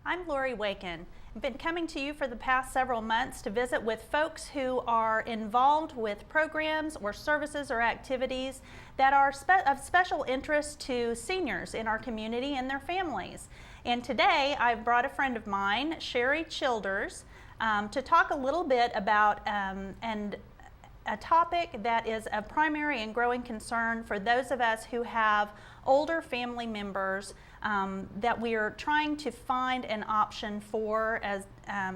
I'm Lori Waken. I've been coming to you for the past several months to visit with folks who are involved with programs or services or activities that are of special interest to seniors in our community and their families. And today I've brought a friend of mine, Sherrie Childers, to talk a little bit about a topic that is of primary and growing concern for those of us who have older family members that we are trying to find an option for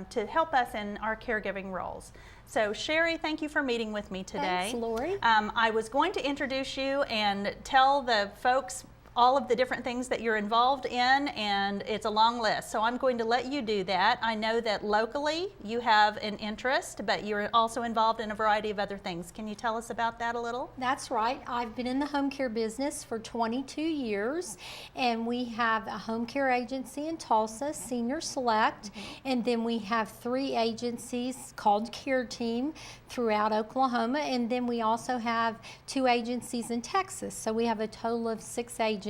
to help us in our caregiving roles. So Sherrie, thank you for meeting with me today. Thanks, Lori. I was going to introduce you and tell the folks all of the different things that you're involved in, and it's a long list, so I'm going to let you do that. I know that locally you have an interest, but you're also involved in a variety of other things. Can you tell us about that a little? That's right. I've been in the home care business for 22 years, and we have a home care agency in Tulsa, Senior Select, and then we have 3 agencies called CareTeam throughout Oklahoma, and then we also have 2 agencies in Texas. So we have a total of 6 agencies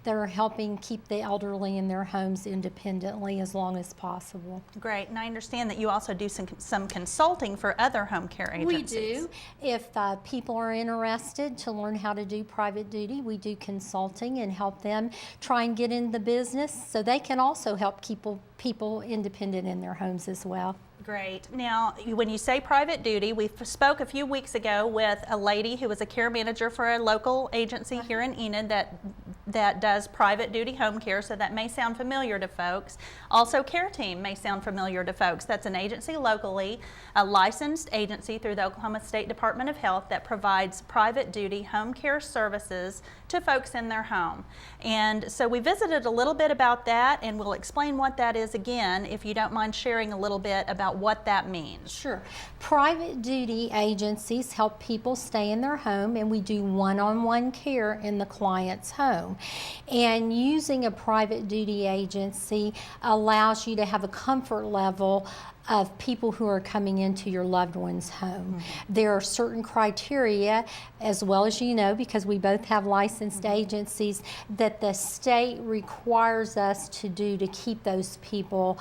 that are helping keep the elderly in their homes independently as long as possible. Great, and I understand that you also do some consulting for other home care agencies. We do. If people are interested to learn how to do private duty, we do consulting and help them try and get in the business so they can also help keep people independent in their homes as well. Great. Now, when you say private duty, we spoke a few weeks ago with a lady who was a care manager for a local agency here in Enid that does private duty home care, so that may sound familiar to folks. Also, CareTeam may sound familiar to folks. That's an agency locally, a licensed agency through the Oklahoma State Department of Health that provides private duty home care services to folks in their home. And so we visited a little bit about that, and we'll explain what that is again, if you don't mind sharing a little bit about what that means. Sure. Private duty agencies help people stay in their home, and we do one-on-one care in the client's home. And using a private duty agency allows you to have a comfort level of people who are coming into your loved one's home. There are certain criteria, as well as you know, because we both have licensed agencies, that the state requires us to do to keep those people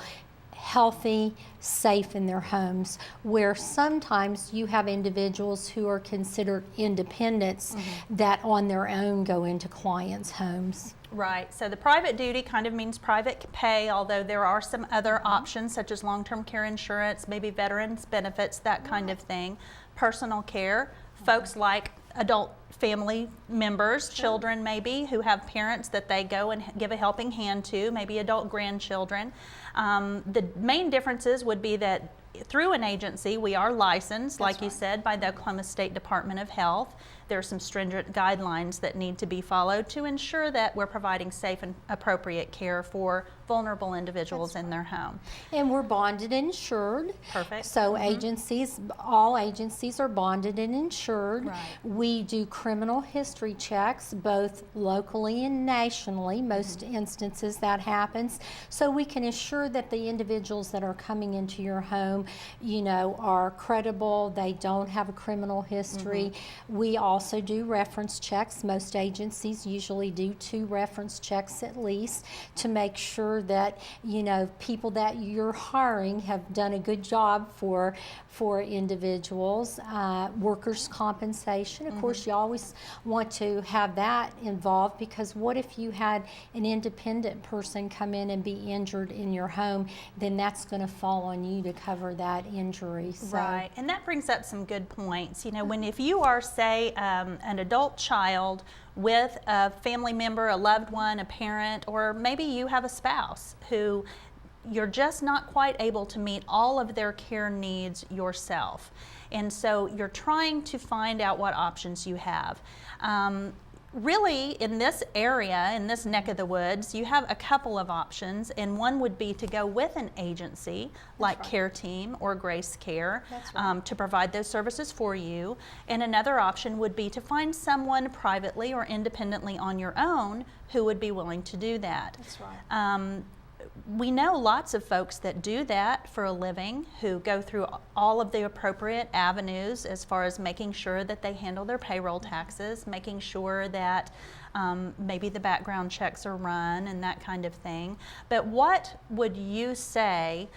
healthy, safe in their homes, where sometimes you have individuals who are considered independents that on their own go into clients' homes. Right, so the private duty kind of means private pay, although there are some other options such as long-term care insurance, maybe veterans benefits, that kind of thing. Personal care, folks like adult family members, children maybe, who have parents that they go and give a helping hand to, maybe adult grandchildren. The main differences would be that through an agency, we are licensed, like you said, by the Oklahoma State Department of Health. There are some stringent guidelines that need to be followed to ensure that we're providing safe and appropriate care for vulnerable individuals in their home. And we're bonded and insured. Perfect. So agencies, all agencies are bonded and insured. Right. We do criminal history checks, both locally and nationally. Most instances that happens. So we can assure that the individuals that are coming into your home, you know, are credible, they don't have a criminal history. We also do reference checks. Most agencies usually do 2 reference checks at least to make sure that, you know, people that you're hiring have done a good job for individuals. Workers' compensation, of course, you always want to have that involved, because what if you had an independent person come in and be injured in your home, then that's going to fall on you to cover that injury. So. Right, and that brings up some good points. You know, if you are, say, an adult child with a family member, a loved one, a parent, or maybe you have a spouse who you're just not quite able to meet all of their care needs yourself. And so you're trying to find out what options you have. Really, in this area, in this neck of the woods, you have a couple of options, and one would be to go with an agency like CareTeam or Grace Care to provide those services for you. And another option would be to find someone privately or independently on your own who would be willing to do that. That's right. We know lots of folks that do that for a living, who go through all of the appropriate avenues as far as making sure that they handle their payroll taxes, making sure that Maybe the background checks are run and that kind of thing. But what would you say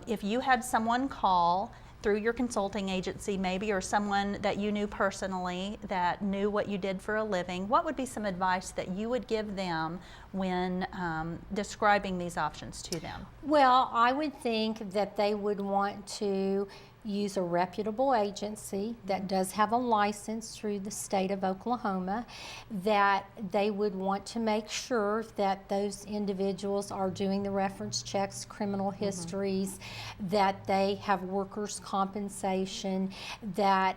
if you had someone call through your consulting agency maybe, or someone that you knew personally that knew what you did for a living? What would be some advice that you would give them when describing these options to them? Well, I would think that they would want to use a reputable agency that does have a license through the state of Oklahoma, that they would want to make sure that those individuals are doing the reference checks, criminal histories, that they have workers' compensation, that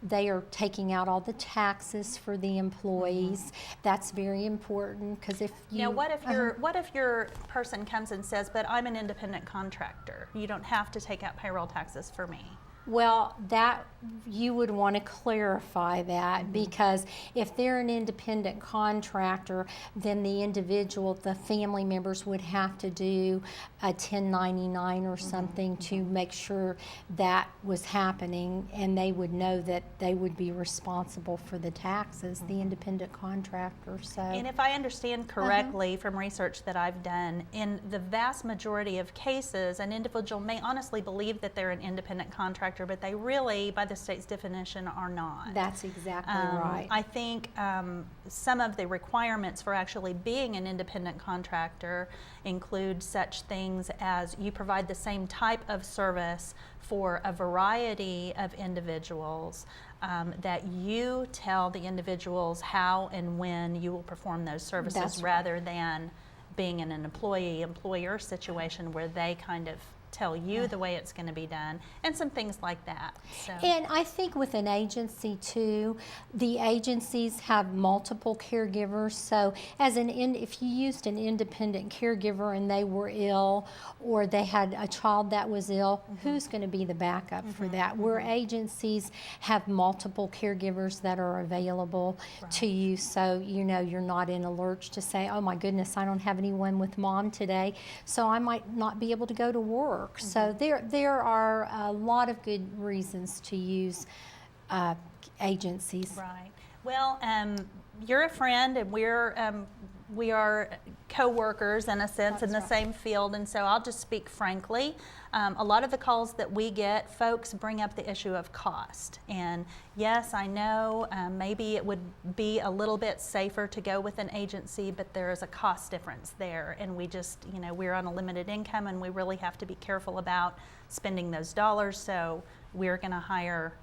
they are taking out all the taxes for the employees. That's very important, because if you... Now, what if your person comes and says, but I'm an independent contractor. You don't have to take out payroll taxes for me. Well, that you would want to clarify that, because if they're an independent contractor, then the individual, the family members would have to do a 1099 or something to make sure that was happening, and they would know that they would be responsible for the taxes, the independent contractor. So, and if I understand correctly from research that I've done, in the vast majority of cases, an individual may honestly believe that they're an independent contractor, but they really, by the state's definition, are not. That's exactly right. I think some of the requirements for actually being an independent contractor include such things as you provide the same type of service for a variety of individuals, that you tell the individuals how and when you will perform those services. That's rather than being in an employee-employer situation where they kind of tell you the way it's going to be done, and some things like that. So. And I think with an agency too, the agencies have multiple caregivers. So if you used an independent caregiver and they were ill, or they had a child that was ill, who's going to be the backup for that? Where agencies have multiple caregivers that are available to you, so you know you're not in a lurch to say, oh my goodness, I don't have anyone with mom today, so I might not be able to go to work. So there are a lot of good reasons to use agencies. Right. Well, you're a friend, and we are co-workers in a sense. That's in the same field, and so I'll just speak frankly. A lot of the calls that we get, folks bring up the issue of cost. And yes, I know maybe it would be a little bit safer to go with an agency, but there is a cost difference there. And we just, we're on a limited income, and we really have to be careful about spending those dollars. So we're going to hire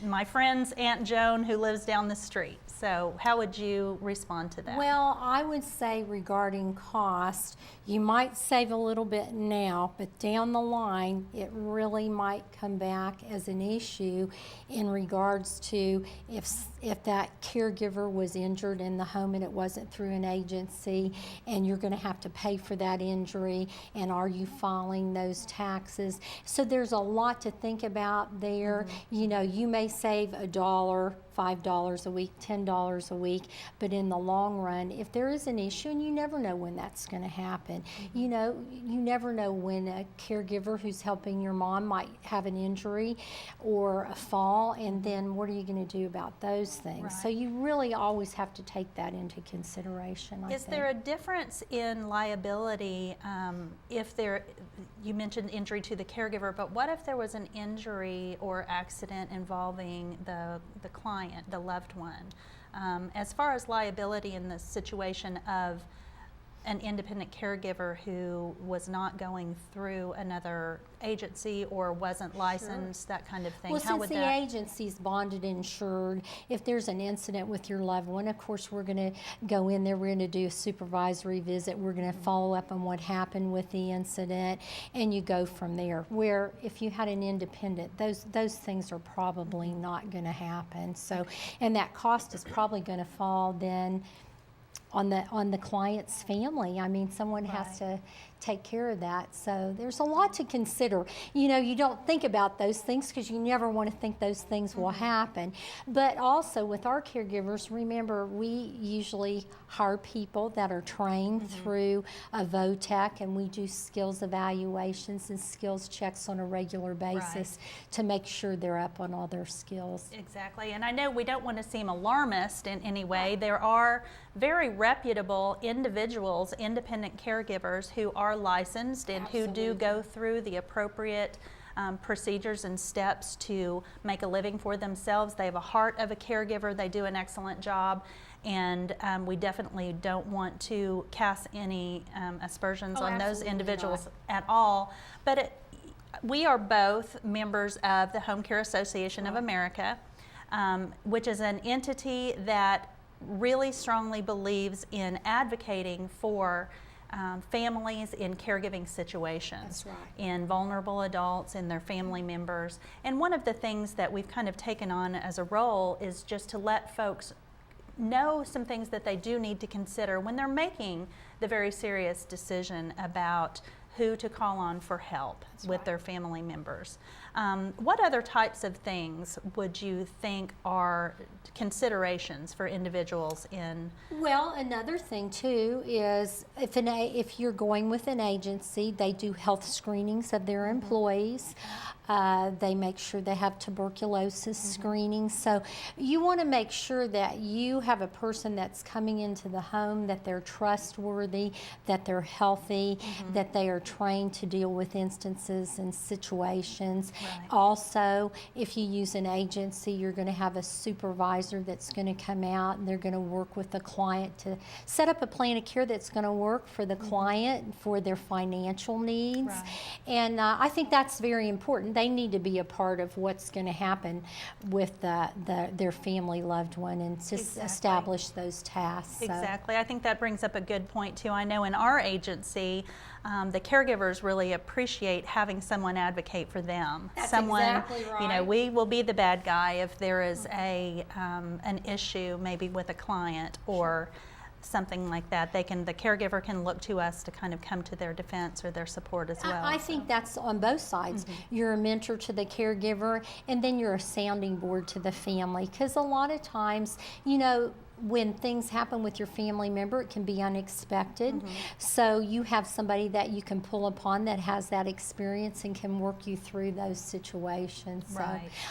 my friend's Aunt Joan who lives down the street. So how would you respond to that? Well, I would say regarding cost, you might save a little bit now, but down the line, it really might come back as an issue in regards to if that caregiver was injured in the home and it wasn't through an agency, and you're going to have to pay for that injury, and are you filing those taxes? So there's a lot to think about there. You may save $1, $5 a week, $10 a week, but in the long run, if there is an issue, and you never know when that's going to happen, you never know when a caregiver who's helping your mom might have an injury or a fall, and then what are you going to do about those things? Right. So you really always have to take that into consideration. Is there a difference in liability you mentioned injury to the caregiver, but what if there was an injury or accident involving the client, the loved one? As far as liability in the situation of an independent caregiver who was not going through another agency or wasn't licensed, that kind of thing. Well, since the agency's bonded and insured, if there's an incident with your loved one, of course we're going to go in there, we're going to do a supervisory visit, we're going to follow up on what happened with the incident, and you go from there. Where if you had an independent, those things are probably not going to happen. So, and that cost is probably going to fall then on the client's family. I mean, someone has to take care of that. So there's a lot to consider. You know, you don't think about those things because you never want to think those things will happen. But also with our caregivers, remember, we usually hire people that are trained through a VOTEC, and we do skills evaluations and skills checks on a regular basis to make sure they're up on all their skills. Exactly. And I know we don't want to seem alarmist in any way. There are very reputable individuals, independent caregivers who are licensed and who do go through the appropriate procedures and steps to make a living for themselves. They have a heart of a caregiver. They do an excellent job. And we definitely don't want to cast any aspersions on those individuals at all. But we are both members of the Home Care Association of America, which is an entity that really strongly believes in advocating for families in caregiving situations, in vulnerable adults and their family members. And one of the things that we've kind of taken on as a role is just to let folks know some things that they do need to consider when they're making the very serious decision about who to call on for help with their family members. What other types of things would you think are considerations for individuals in? Well, another thing too is if you're going with an agency, they do health screenings of their employees. They make sure they have tuberculosis screenings. So you want to make sure that you have a person that's coming into the home, that they're trustworthy, that they're healthy, that they are trained to deal with instances and situations. Also, if you use an agency, you're going to have a supervisor that's going to come out and they're going to work with the client to set up a plan of care that's going to work for the client for their financial needs. And I think that's very important. They need to be a part of what's going to happen with their family loved one and to establish those tasks. Exactly. I think that brings up a good point too. I know in our agency, the caregivers really appreciate having someone advocate for them. That's someone, exactly right. you know, we will be the bad guy if there is an issue maybe with a client or something like that. The caregiver can look to us to kind of come to their defense or their support as well. I think that's on both sides. You're a mentor to the caregiver, and then you're a sounding board to the family, because a lot of times, you know, when things happen with your family member, it can be unexpected. So you have somebody that you can pull upon that has that experience and can work you through those situations. So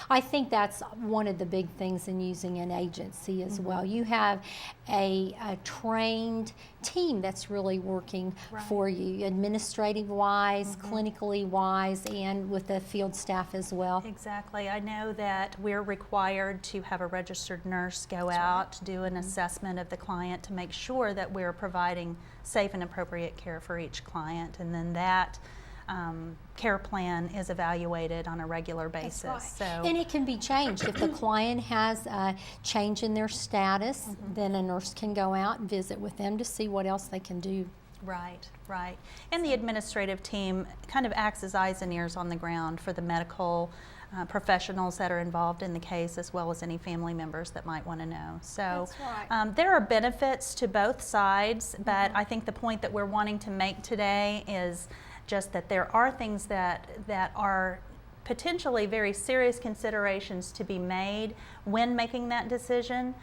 I think that's one of the big things in using an agency as well. You have a trained team that's really working for you, administrative wise, clinically wise, and with the field staff as well. Exactly. I know that we're required to have a registered nurse go out, do an assessment of the client to make sure that we're providing safe and appropriate care for each client, and then that care plan is evaluated on a regular basis. So, and it can be changed. If the client has a change in their status, then a nurse can go out and visit with them to see what else they can do. Right. And the administrative team kind of acts as eyes and ears on the ground for the medical professionals that are involved in the case, as well as any family members that might want to know. So there are benefits to both sides, but I think the point that we're wanting to make today is just that there are things that are potentially very serious considerations to be made when making that decision.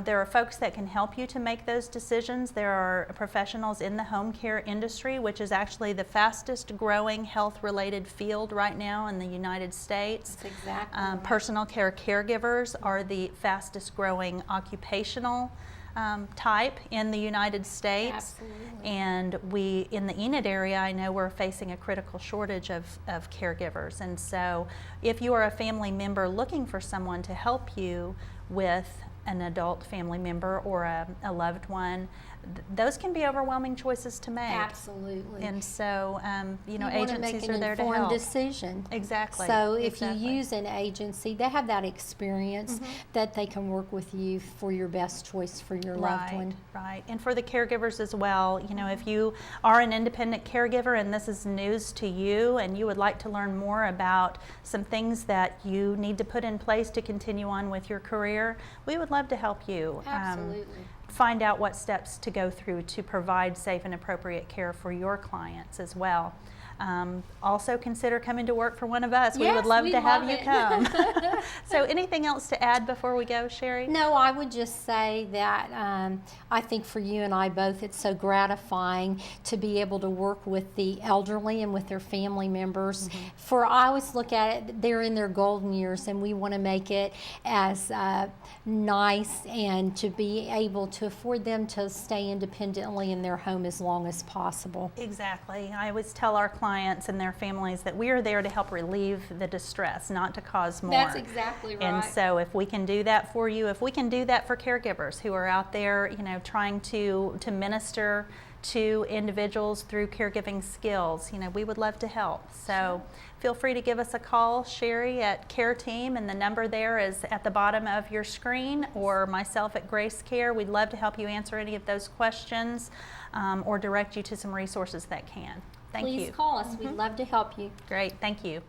There are folks that can help you to make those decisions. There are professionals in the home care industry, which is actually the fastest growing health-related field right now in the United States. That's exactly right. Personal care caregivers are the fastest growing occupational type in the United States. Absolutely. And we, in the Enid area, I know we're facing a critical shortage of caregivers. And so if you are a family member looking for someone to help you with an adult family member or a loved one, those can be overwhelming choices to make. Absolutely. And so, you know, you agencies are there to help. make an informed decision. Exactly. So if you use an agency, they have that experience that they can work with you for your best choice for your loved one. Right. And for the caregivers as well, you know, if you are an independent caregiver and this is news to you and you would like to learn more about some things that you need to put in place to continue on with your career, we would would love to help you. Absolutely. Find out what steps to go through to provide safe and appropriate care for your clients as well. Also consider coming to work for one of us. We Yes, would love we to have love you it. come. So anything else to add before we go, Sherrie? No, I would just say that I think for you and I both, it's so gratifying to be able to work with the elderly and with their family members. For I always look at it, they're in their golden years, and we want to make it as nice and to be able to afford them to stay independently in their home as long as possible. Exactly. I always tell our clients and their families that we are there to help relieve the distress, not to cause more. That's exactly right. And so if we can do that for you, if we can do that for caregivers who are out there, you know, trying to minister to individuals through caregiving skills, you know, we would love to help. So feel free to give us a call, Sherrie at CareTeam, and the number there is at the bottom of your screen, or myself at Grace Care. We'd love to help you answer any of those questions or direct you to some resources that can. Thank you. Please call us. We'd love to help you. Great. Thank you.